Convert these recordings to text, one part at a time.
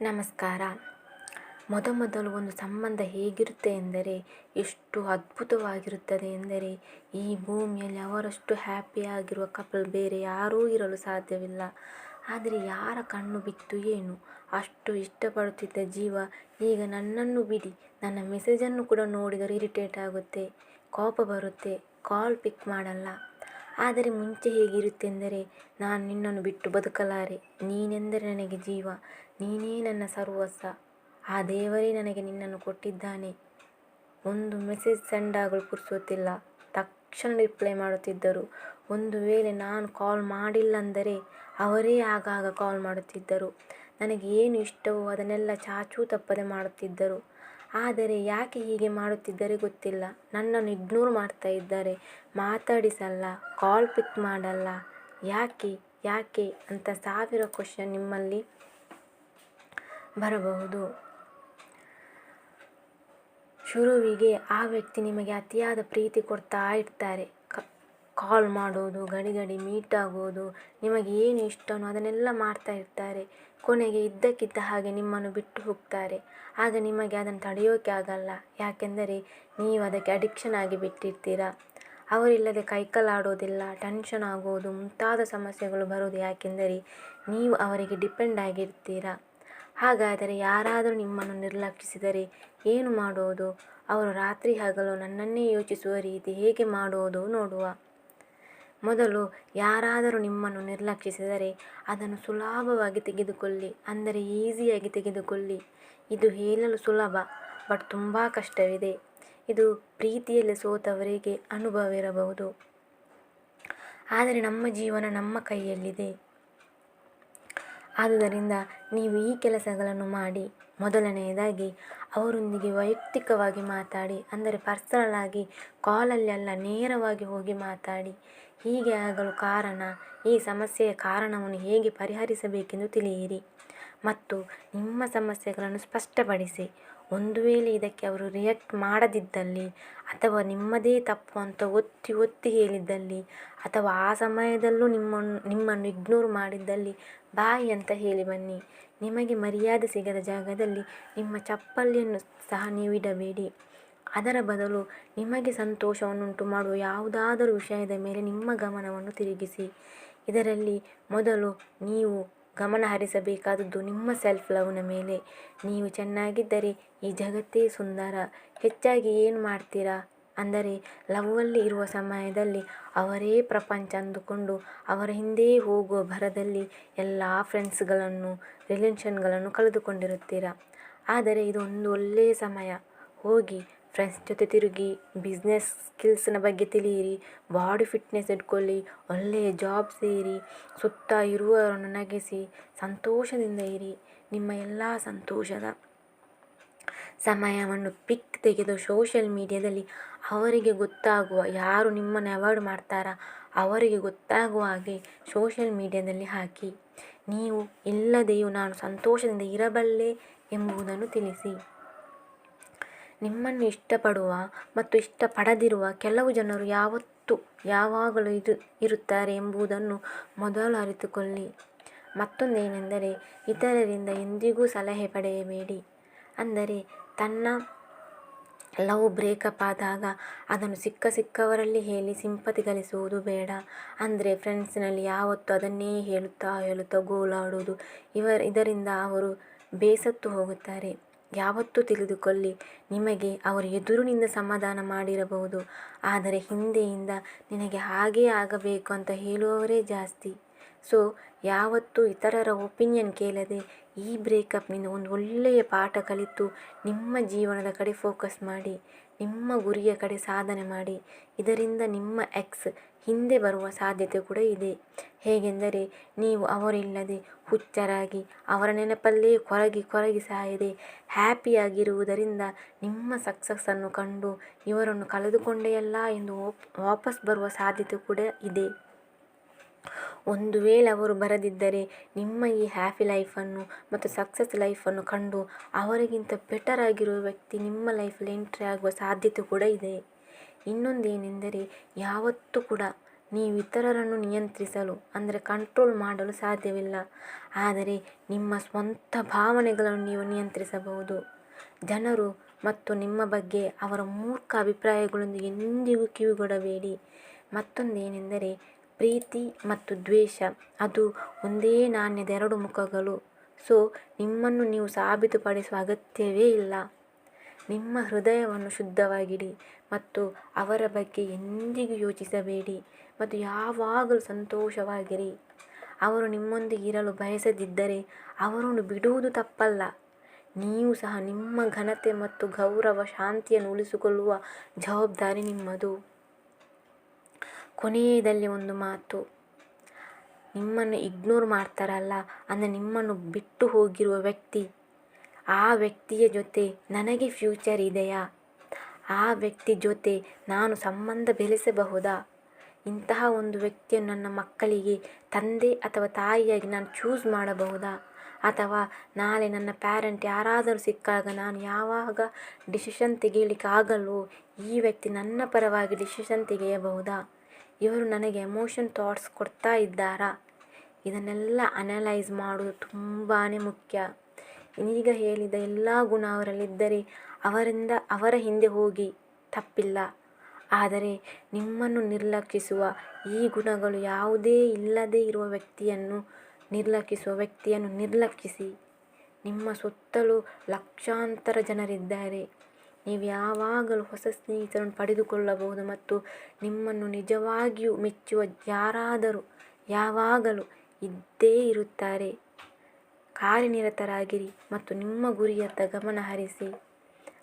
ನಮಸ್ಕಾರ. ಮೊದಮೊದಲು ಒಂದು ಸಂಬಂಧ ಹೇಗಿರುತ್ತೆ ಎಂದರೆ ಎಷ್ಟು ಅದ್ಭುತವಾಗಿರುತ್ತದೆ ಎಂದರೆ ಈ ಭೂಮಿಯಲ್ಲಿ ಅವರಷ್ಟು ಹ್ಯಾಪಿಯಾಗಿರುವ ಕಪಲ್ ಬೇರೆ ಯಾರೂ ಇರಲು ಸಾಧ್ಯವಿಲ್ಲ. ಆದರೆ ಯಾರ ಕಣ್ಣು ಬಿತ್ತು ಏನು, ಅಷ್ಟು ಇಷ್ಟಪಡುತ್ತಿದ್ದ ಜೀವ ಈಗ ನನ್ನನ್ನು ಬಿಡಿ, ನನ್ನ ಮೆಸೇಜನ್ನು ಕೂಡ ನೋಡಿದರೆ ಇರಿಟೇಟ್ ಆಗುತ್ತೆ, ಕೋಪ ಬರುತ್ತೆ, ಕಾಲ್ ಪಿಕ್ ಮಾಡಲ್ಲ. ಆದರೆ ಮುಂಚೆ ಹೇಗಿರುತ್ತೆಂದರೆ ನಾನು ನಿನ್ನನ್ನು ಬಿಟ್ಟು ಬದುಕಲಾರೆ, ನೀನೆಂದರೆ ನನಗೆ ಜೀವ, ನೀನೇ ನನ್ನ ಸರ್ವಸ್ವ, ಆ ದೇವರೇ ನನಗೆ ನಿನ್ನನ್ನು ಕೊಟ್ಟಿದ್ದಾನೆ. ಒಂದು ಮೆಸೇಜ್ ಸೆಂಡ್ ಆಗಲು ಪುರ್ಸೊತ್ತಿಲ್ಲ, ತಕ್ಷಣ ರಿಪ್ಲೈ ಮಾಡುತ್ತಿದ್ದರು. ಒಂದು ವೇಳೆ ನಾನು ಕಾಲ್ ಮಾಡಿಲ್ಲಂದರೆ ಅವರೇ ಆಗಾಗ ಕಾಲ್ ಮಾಡುತ್ತಿದ್ದರು. ನನಗೆ ಏನು ಇಷ್ಟವೋ ಅದನ್ನೆಲ್ಲ ಚಾಚೂ ತಪ್ಪದೆ ಮಾಡುತ್ತಿದ್ದರು. ಆದರೆ ಯಾಕೆ ಹೀಗೆ ಮಾಡುತ್ತಿದ್ದರೆ ಗೊತ್ತಿಲ್ಲ. ನನ್ನನ್ನು ಇಗ್ನೋರ್ ಮಾಡ್ತಾ ಇದ್ದಾರೆ, ಮಾತಾಡಿಸಲ್ಲ, ಕಾಲ್ ಪಿಕ್ ಮಾಡಲ್ಲ. ಯಾಕೆ ಯಾಕೆ ಅಂತ 1000 ಕ್ವಶನ್ ನಿಮ್ಮಲ್ಲಿ ಬರಬಹುದು. ಶುರುವಿಗೆ ಆ ವ್ಯಕ್ತಿ ನಿಮಗೆ ಅತಿಯಾದ ಪ್ರೀತಿ ಕೊಡ್ತಾ ಇರ್ತಾರೆ. ಕಾಲ್ ಮಾಡೋದು, ಗಡಿ ಗಡಿ ಮೀಟ್ ಆಗೋದು, ನಿಮಗೆ ಏನು ಇಷ್ಟನೋ ಅದನ್ನೆಲ್ಲ ಮಾಡ್ತಾ ಇರ್ತಾರೆ. ಕೊನೆಗೆ ಇದ್ದಕ್ಕಿದ್ದ ಹಾಗೆ ನಿಮ್ಮನ್ನು ಬಿಟ್ಟು ಹೋಗ್ತಾರೆ. ಆಗ ನಿಮಗೆ ಅದನ್ನು ತಡೆಯೋಕೆ ಆಗಲ್ಲ, ಯಾಕೆಂದರೆ ನೀವು ಅದಕ್ಕೆ ಅಡಿಕ್ಷನ್ ಆಗಿ ಬಿಟ್ಟಿರ್ತೀರ. ಅವರಿಲ್ಲದೆ ಕೈಕಲಾಡೋದಿಲ್ಲ, ಟೆನ್ಷನ್ ಆಗೋದು, ಮುಂತಾದ ಸಮಸ್ಯೆಗಳು ಬರೋದು ಯಾಕೆಂದರೆ ನೀವು ಅವರಿಗೆ ಡಿಪೆಂಡ್ ಆಗಿರ್ತೀರ. ಹಾಗಾದರೆ ಯಾರಾದರೂ ನಿಮ್ಮನ್ನು ನಿರ್ಲಕ್ಷಿಸಿದರೆ ಏನು ಮಾಡೋದು? ಅವರು ರಾತ್ರಿ ಹಗಲು ನನ್ನನ್ನೇ ಯೋಚಿಸುವ ರೀತಿ ಹೇಗೆ ಮಾಡೋದು ನೋಡುವ. ಮೊದಲು ಯಾರಾದರೂ ನಿಮ್ಮನ್ನು ನಿರ್ಲಕ್ಷಿಸಿದರೆ ಅದನ್ನು ಸುಲಭವಾಗಿ ತೆಗೆದುಕೊಳ್ಳಿ, ಅಂದರೆ ಈಸಿಯಾಗಿ ತೆಗೆದುಕೊಳ್ಳಿ. ಇದು ಹೇಳಲು ಸುಲಭ, ಬಟ್ ತುಂಬ ಕಷ್ಟವಿದೆ. ಇದು ಪ್ರೀತಿಯಲ್ಲಿ ಸೋತವರಿಗೆ ಅನುಭವವಿರಬಹುದು. ಆದರೆ ನಮ್ಮ ಜೀವನ ನಮ್ಮ ಕೈಯಲ್ಲಿದೆ. ಆದುದರಿಂದ ನೀವು ಈ ಕೆಲಸಗಳನ್ನು ಮಾಡಿ. ಮೊದಲನೆಯದಾಗಿ ಅವರೊಂದಿಗೆ ವೈಯಕ್ತಿಕವಾಗಿ ಮಾತಾಡಿ, ಅಂದರೆ ಪರ್ಸನಲ್ ಆಗಿ, ಕಾಲಲ್ಲಿ ಅಲ್ಲ, ನೇರವಾಗಿ ಹೋಗಿ ಮಾತಾಡಿ. ಹೀಗೆ ಆಗಲು ಕಾರಣ, ಈ ಸಮಸ್ಯೆಯ ಕಾರಣವನ್ನು ಹೇಗೆ ಪರಿಹರಿಸಬೇಕೆಂದು ತಿಳಿಯಿರಿ ಮತ್ತು ನಿಮ್ಮ ಸಮಸ್ಯೆಗಳನ್ನು ಸ್ಪಷ್ಟಪಡಿಸಿ. ಒಂದು ವೇಳೆ ಇದಕ್ಕೆ ಅವರು ರಿಯಾಕ್ಟ್ ಮಾಡದಿದ್ದಲ್ಲಿ, ಅಥವಾ ನಿಮ್ಮದೇ ತಪ್ಪು ಅಂತ ಒತ್ತಿ ಒತ್ತಿ ಹೇಳಿದ್ದಲ್ಲಿ, ಅಥವಾ ಆ ಸಮಯದಲ್ಲೂ ನಿಮ್ಮನ್ನು ಇಗ್ನೋರ್ ಮಾಡಿದ್ದಲ್ಲಿ ಬಾಯ್ ಅಂತ ಹೇಳಿ ಬನ್ನಿ. ನಿಮಗೆ ಮರ್ಯಾದೆ ಸಿಗದ ಜಾಗದಲ್ಲಿ ನಿಮ್ಮ ಚಪ್ಪಲಿಯನ್ನು ಸಹ ನೀವು ಇಡಬೇಡಿ. ಅದರ ಬದಲು ನಿಮಗೆ ಸಂತೋಷವನ್ನುಂಟು ಮಾಡುವ ಯಾವುದಾದರೂ ವಿಷಯದ ಮೇಲೆ ನಿಮ್ಮ ಗಮನವನ್ನು ತಿರುಗಿಸಿ. ಇದರಲ್ಲಿ ಮೊದಲು ನೀವು ಗಮನ ಹರಿಸಬೇಕಾದದ್ದು ನಿಮ್ಮ ಸೆಲ್ಫ್ ಲವ್ನ ಮೇಲೆ. ನೀವು ಚೆನ್ನಾಗಿದ್ದರೆ ಈ ಜಗತ್ತೇ ಸುಂದರ. ಹೆಚ್ಚಾಗಿ ಏನು ಮಾಡ್ತೀರಾ ಅಂದರೆ ಲವ್ವಲ್ಲಿ ಇರುವ ಸಮಯದಲ್ಲಿ ಅವರೇ ಪ್ರಪಂಚ ಅಂದುಕೊಂಡು ಅವರ ಹಿಂದೆ ಹೋಗುವ ಭರದಲ್ಲಿ ಎಲ್ಲ ಫ್ರೆಂಡ್ಸ್ಗಳನ್ನು, ರಿಲೇಷನ್ಗಳನ್ನು ಕಳೆದುಕೊಂಡಿರುತ್ತೀರ. ಆದರೆ ಇದು ಒಂದು ಒಳ್ಳೆಯ ಸಮಯ. ಹೋಗಿ ಫ್ರೆಂಡ್ಸ್ ಜೊತೆ ತಿರುಗಿ, ಬಿಸ್ನೆಸ್ ಸ್ಕಿಲ್ಸ್ನ ಬಗ್ಗೆ ತಿಳಿಯಿರಿ, ಬಾಡಿ ಫಿಟ್ನೆಸ್ ಇಟ್ಕೊಳ್ಳಿ, ಒಳ್ಳೆಯ ಜಾಬ್ ಸೇರಿ, ಸುತ್ತ ಇರುವವರನ್ನು ನಗಿಸಿ, ಸಂತೋಷದಿಂದ ಇರಿ. ನಿಮ್ಮ ಎಲ್ಲ ಸಂತೋಷದ ಸಮಯವನ್ನು ಪಿಕ್ ತೆಗೆದು ಸೋಷಿಯಲ್ ಮೀಡಿಯಾದಲ್ಲಿ ಅವರಿಗೆ ಗೊತ್ತಾಗುವ, ಯಾರು ನಿಮ್ಮನ್ನು ಅವಾಯ್ಡ್ ಮಾಡ್ತಾರಾ ಅವರಿಗೆ ಗೊತ್ತಾಗುವ ಹಾಗೆ ಸೋಷಿಯಲ್ ಮೀಡಿಯಾದಲ್ಲಿ ಹಾಕಿ. ನೀವು ಇಲ್ಲದೆಯೂ ನಾನು ಸಂತೋಷದಿಂದ ಇರಬಲ್ಲೆ ಎಂಬುದನ್ನು ತಿಳಿಸಿ. ನಿಮ್ಮನ್ನು ಇಷ್ಟಪಡುವ ಮತ್ತು ಇಷ್ಟಪಡದಿರುವ ಕೆಲವು ಜನರು ಯಾವಾಗಲೂ ಇರುತ್ತಾರೆ ಎಂಬುದನ್ನು ಮೊದಲು ಅರಿತುಕೊಳ್ಳಿ. ಮತ್ತೊಂದೇನೆಂದರೆ ಇತರರಿಂದ ಎಂದಿಗೂ ಸಲಹೆ ಪಡೆಯಬೇಡಿ. ಅಂದರೆ ತನ್ನ ಲವ್ ಬ್ರೇಕಪ್ ಆದಾಗ ಅದನ್ನು ಸಿಕ್ಕವರಲ್ಲಿ ಹೇಳಿ ಸಿಂಪತಿ ಗಳಿಸುವುದು ಬೇಡ. ಅಂದರೆ ಫ್ರೆಂಡ್ಸ್ನಲ್ಲಿ ಯಾವತ್ತೂ ಅದನ್ನೇ ಹೇಳುತ್ತಾ ಗೋಳಾಡೋದು. ಇದರಿಂದ ಅವರು ಬೇಸತ್ತು ಹೋಗುತ್ತಾರೆ. ಯಾವತ್ತೂ ತಿಳಿದುಕೊಳ್ಳಿ, ನಿಮಗೆ ಅವರು ಎದುರಿನಿಂದ ಸಮಾಧಾನ ಮಾಡಿರಬಹುದು, ಆದರೆ ಹಿಂದೆಯಿಂದ ನಿನಗೆ ಹಾಗೇ ಆಗಬೇಕು ಅಂತ ಹೇಳುವವರೇ ಜಾಸ್ತಿ. ಸೊ ಯಾವತ್ತೂ ಇತರರ ಒಪಿನಿಯನ್ ಕೇಳದೆ ಈ ಬ್ರೇಕಪ್ನಿಂದ ಒಂದು ಒಳ್ಳೆಯ ಪಾಠ ಕಲಿತು ನಿಮ್ಮ ಜೀವನದ ಕಡೆ ಫೋಕಸ್ ಮಾಡಿ, ನಿಮ್ಮ ಗುರಿಯ ಕಡೆ ಸಾಧನೆ ಮಾಡಿ. ಇದರಿಂದ ನಿಮ್ಮ ಎಕ್ಸ್ ಹಿಂದೆ ಬರುವ ಸಾಧ್ಯತೆ ಕೂಡ ಇದೆ. ಹೇಗೆಂದರೆ ನೀವು ಅವರಿಲ್ಲದೆ ಹುಚ್ಚರಾಗಿ ಅವರ ನೆನಪಲ್ಲೇ ಕೊರಗಿ ಸಾಯದೆ ಹ್ಯಾಪಿಯಾಗಿರುವುದರಿಂದ ನಿಮ್ಮ ಸಕ್ಸಸ್ಸನ್ನು ಕಂಡು ಇವರನ್ನು ಕಳೆದುಕೊಂಡೆಯಲ್ಲ ಎಂದು ವಾಪಸ್ ಬರುವ ಸಾಧ್ಯತೆ ಕೂಡ ಇದೆ. ಒಂದು ವೇಳೆ ಅವರು ಬರದಿದ್ದರೆ ನಿಮ್ಮ ಈ ಹ್ಯಾಪಿ ಲೈಫನ್ನು ಮತ್ತು ಸಕ್ಸಸ್ ಲೈಫನ್ನು ಕಂಡು ಅವರಿಗಿಂತ ಬೆಟರ್ ಆಗಿರುವ ವ್ಯಕ್ತಿ ನಿಮ್ಮ ಲೈಫಲ್ಲಿ ಎಂಟ್ರಿ ಆಗುವ ಸಾಧ್ಯತೆ ಕೂಡ ಇದೆ. ಇನ್ನೊಂದೇನೆಂದರೆ ಯಾವತ್ತೂ ಕೂಡ ನೀವು ಇತರರನ್ನು ನಿಯಂತ್ರಿಸಲು ಅಂದರೆ ಕಂಟ್ರೋಲ್ ಮಾಡಲು ಸಾಧ್ಯವಿಲ್ಲ, ಆದರೆ ನಿಮ್ಮ ಸ್ವಂತ ಭಾವನೆಗಳನ್ನು ನೀವು ನಿಯಂತ್ರಿಸಬಹುದು. ಜನರು ಮತ್ತು ನಿಮ್ಮ ಬಗ್ಗೆ ಅವರ ಮೂರ್ಖ ಅಭಿಪ್ರಾಯಗಳೊಂದಿಗೆ ಎಂದಿಗೂ ಕಿವಿಗೊಡಬೇಡಿ. ಮತ್ತೊಂದೇನೆಂದರೆ ಪ್ರೀತಿ ಮತ್ತು ದ್ವೇಷ, ಅದು ಒಂದೇ ನಾಣ್ಯದ ಎರಡು ಮುಖಗಳು. ಸೊ ನಿಮ್ಮನ್ನು ನೀವು ಸಾಬೀತುಪಡಿಸುವ ಅಗತ್ಯವೇ ಇಲ್ಲ. ನಿಮ್ಮ ಹೃದಯವನ್ನು ಶುದ್ಧವಾಗಿಡಿ ಮತ್ತು ಅವರ ಬಗ್ಗೆ ಎಂದಿಗೂ ಯೋಚಿಸಬೇಡಿ ಮತ್ತು ಯಾವಾಗಲೂ ಸಂತೋಷವಾಗಿರಿ. ಅವರು ನಿಮ್ಮೊಂದಿಗೆ ಇರಲು ಬಯಸದಿದ್ದರೆ ಅವರನ್ನು ಬಿಡುವುದು ತಪ್ಪಲ್ಲ. ನೀವು ಸಹ ನಿಮ್ಮ ಘನತೆ ಮತ್ತು ಗೌರವ ಶಾಂತಿಯನ್ನು ಉಳಿಸಿಕೊಳ್ಳುವ ಜವಾಬ್ದಾರಿ ನಿಮ್ಮದು. ಕೊನೆಯದಲ್ಲಿ ಒಂದು ಮಾತು, ನಿಮ್ಮನ್ನು ಇಗ್ನೋರ್ ಮಾಡ್ತಾರಲ್ಲ, ಅಂದರೆ ನಿಮ್ಮನ್ನು ಬಿಟ್ಟು ಹೋಗಿರುವ ವ್ಯಕ್ತಿ, ಆ ವ್ಯಕ್ತಿಯ ಜೊತೆ ನನಗೆ ಫ್ಯೂಚರ್ ಇದೆಯಾ? ಆ ವ್ಯಕ್ತಿ ಜೊತೆ ನಾನು ಸಂಬಂಧ ಬೆಳೆಸಬಹುದಾ? ಇಂತಹ ಒಂದು ವ್ಯಕ್ತಿಯನ್ನು ನನ್ನ ಮಕ್ಕಳಿಗೆ ತಂದೆ ಅಥವಾ ತಾಯಿಯಾಗಿ ನಾನು ಚೂಸ್ ಮಾಡಬಹುದಾ? ಅಥವಾ ನಾಳೆ ನನ್ನ ಪ್ಯಾರೆಂಟ್ ಯಾರಾದರೂ ಸಿಕ್ಕಾಗ ನಾನು ಯಾವಾಗ ಡಿಸಿಷನ್ ತೆಗೆಯಲಿಕ್ಕೆ ಆಗಲ್ವೋ ಈ ವ್ಯಕ್ತಿ ನನ್ನ ಪರವಾಗಿ ಡಿಸಿಷನ್ ತೆಗೆಯಬಹುದಾ? ಇವರು ನನಗೆ ಎಮೋಷನ್ ಥಾಟ್ಸ್ ಕೊಡ್ತಾ ಇದ್ದಾರಾ? ಇದನ್ನೆಲ್ಲ ಅನಲೈಸ್ ಮಾಡೋದು ತುಂಬಾ ಮುಖ್ಯ. ಈಗ ಹೇಳಿದ ಎಲ್ಲ ಗುಣ ಅವರಲ್ಲಿದ್ದರೆ ಅವರ ಹಿಂದೆ ಹೋಗಿ ತಪ್ಪಿಲ್ಲ. ಆದರೆ ನಿಮ್ಮನ್ನು ನಿರ್ಲಕ್ಷಿಸುವ ಈ ಗುಣಗಳು ಯಾವುದೇ ಇಲ್ಲದೇ ಇರುವ ವ್ಯಕ್ತಿಯನ್ನು ನಿರ್ಲಕ್ಷಿಸಿ. ನಿಮ್ಮ ಸುತ್ತಲೂ ಲಕ್ಷಾಂತರ ಜನರಿದ್ದಾರೆ. ನೀವು ಯಾವಾಗಲೂ ಹೊಸ ಸ್ನೇಹಿತರನ್ನು ಪಡೆದುಕೊಳ್ಳಬಹುದು ಮತ್ತು ನಿಮ್ಮನ್ನು ನಿಜವಾಗಿಯೂ ಮೆಚ್ಚುವ ಯಾರಾದರೂ ಯಾವಾಗಲೂ ಇದ್ದೇ ಇರುತ್ತಾರೆ. ಕಾರ್ಯನಿರತರಾಗಿರಿ ಮತ್ತು ನಿಮ್ಮ ಗುರಿಯತ್ತ ಗಮನ ಹರಿಸಿ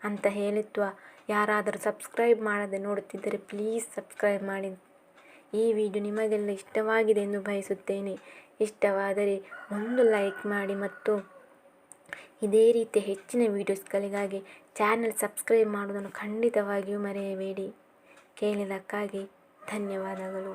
ಅಂತ ಹೇಳುತ್ತಾ, ಯಾರಾದರೂ ಸಬ್ಸ್ಕ್ರೈಬ್ ಮಾಡದೆ ನೋಡುತ್ತಿದ್ದರೆ ಪ್ಲೀಸ್ ಸಬ್ಸ್ಕ್ರೈಬ್ ಮಾಡಿ. ಈ ವಿಡಿಯೋ ನಿಮಗೆಲ್ಲ ಇಷ್ಟವಾಗಿದೆ ಎಂದು ಬಯಸುತ್ತೇನೆ. ಇಷ್ಟವಾದರೆ ಒಂದು ಲೈಕ್ ಮಾಡಿ ಮತ್ತು ಇದೇ ರೀತಿಯ ಹೆಚ್ಚಿನ ವೀಡಿಯೋಸ್ಗಳಿಗಾಗಿ ಚಾನೆಲ್ ಸಬ್ಸ್ಕ್ರೈಬ್ ಮಾಡುವುದನ್ನು ಖಂಡಿತವಾಗಿಯೂ ಮರೆಯಬೇಡಿ. ಕೇಳಿದ್ದಕ್ಕಾಗಿ ಧನ್ಯವಾದಗಳು.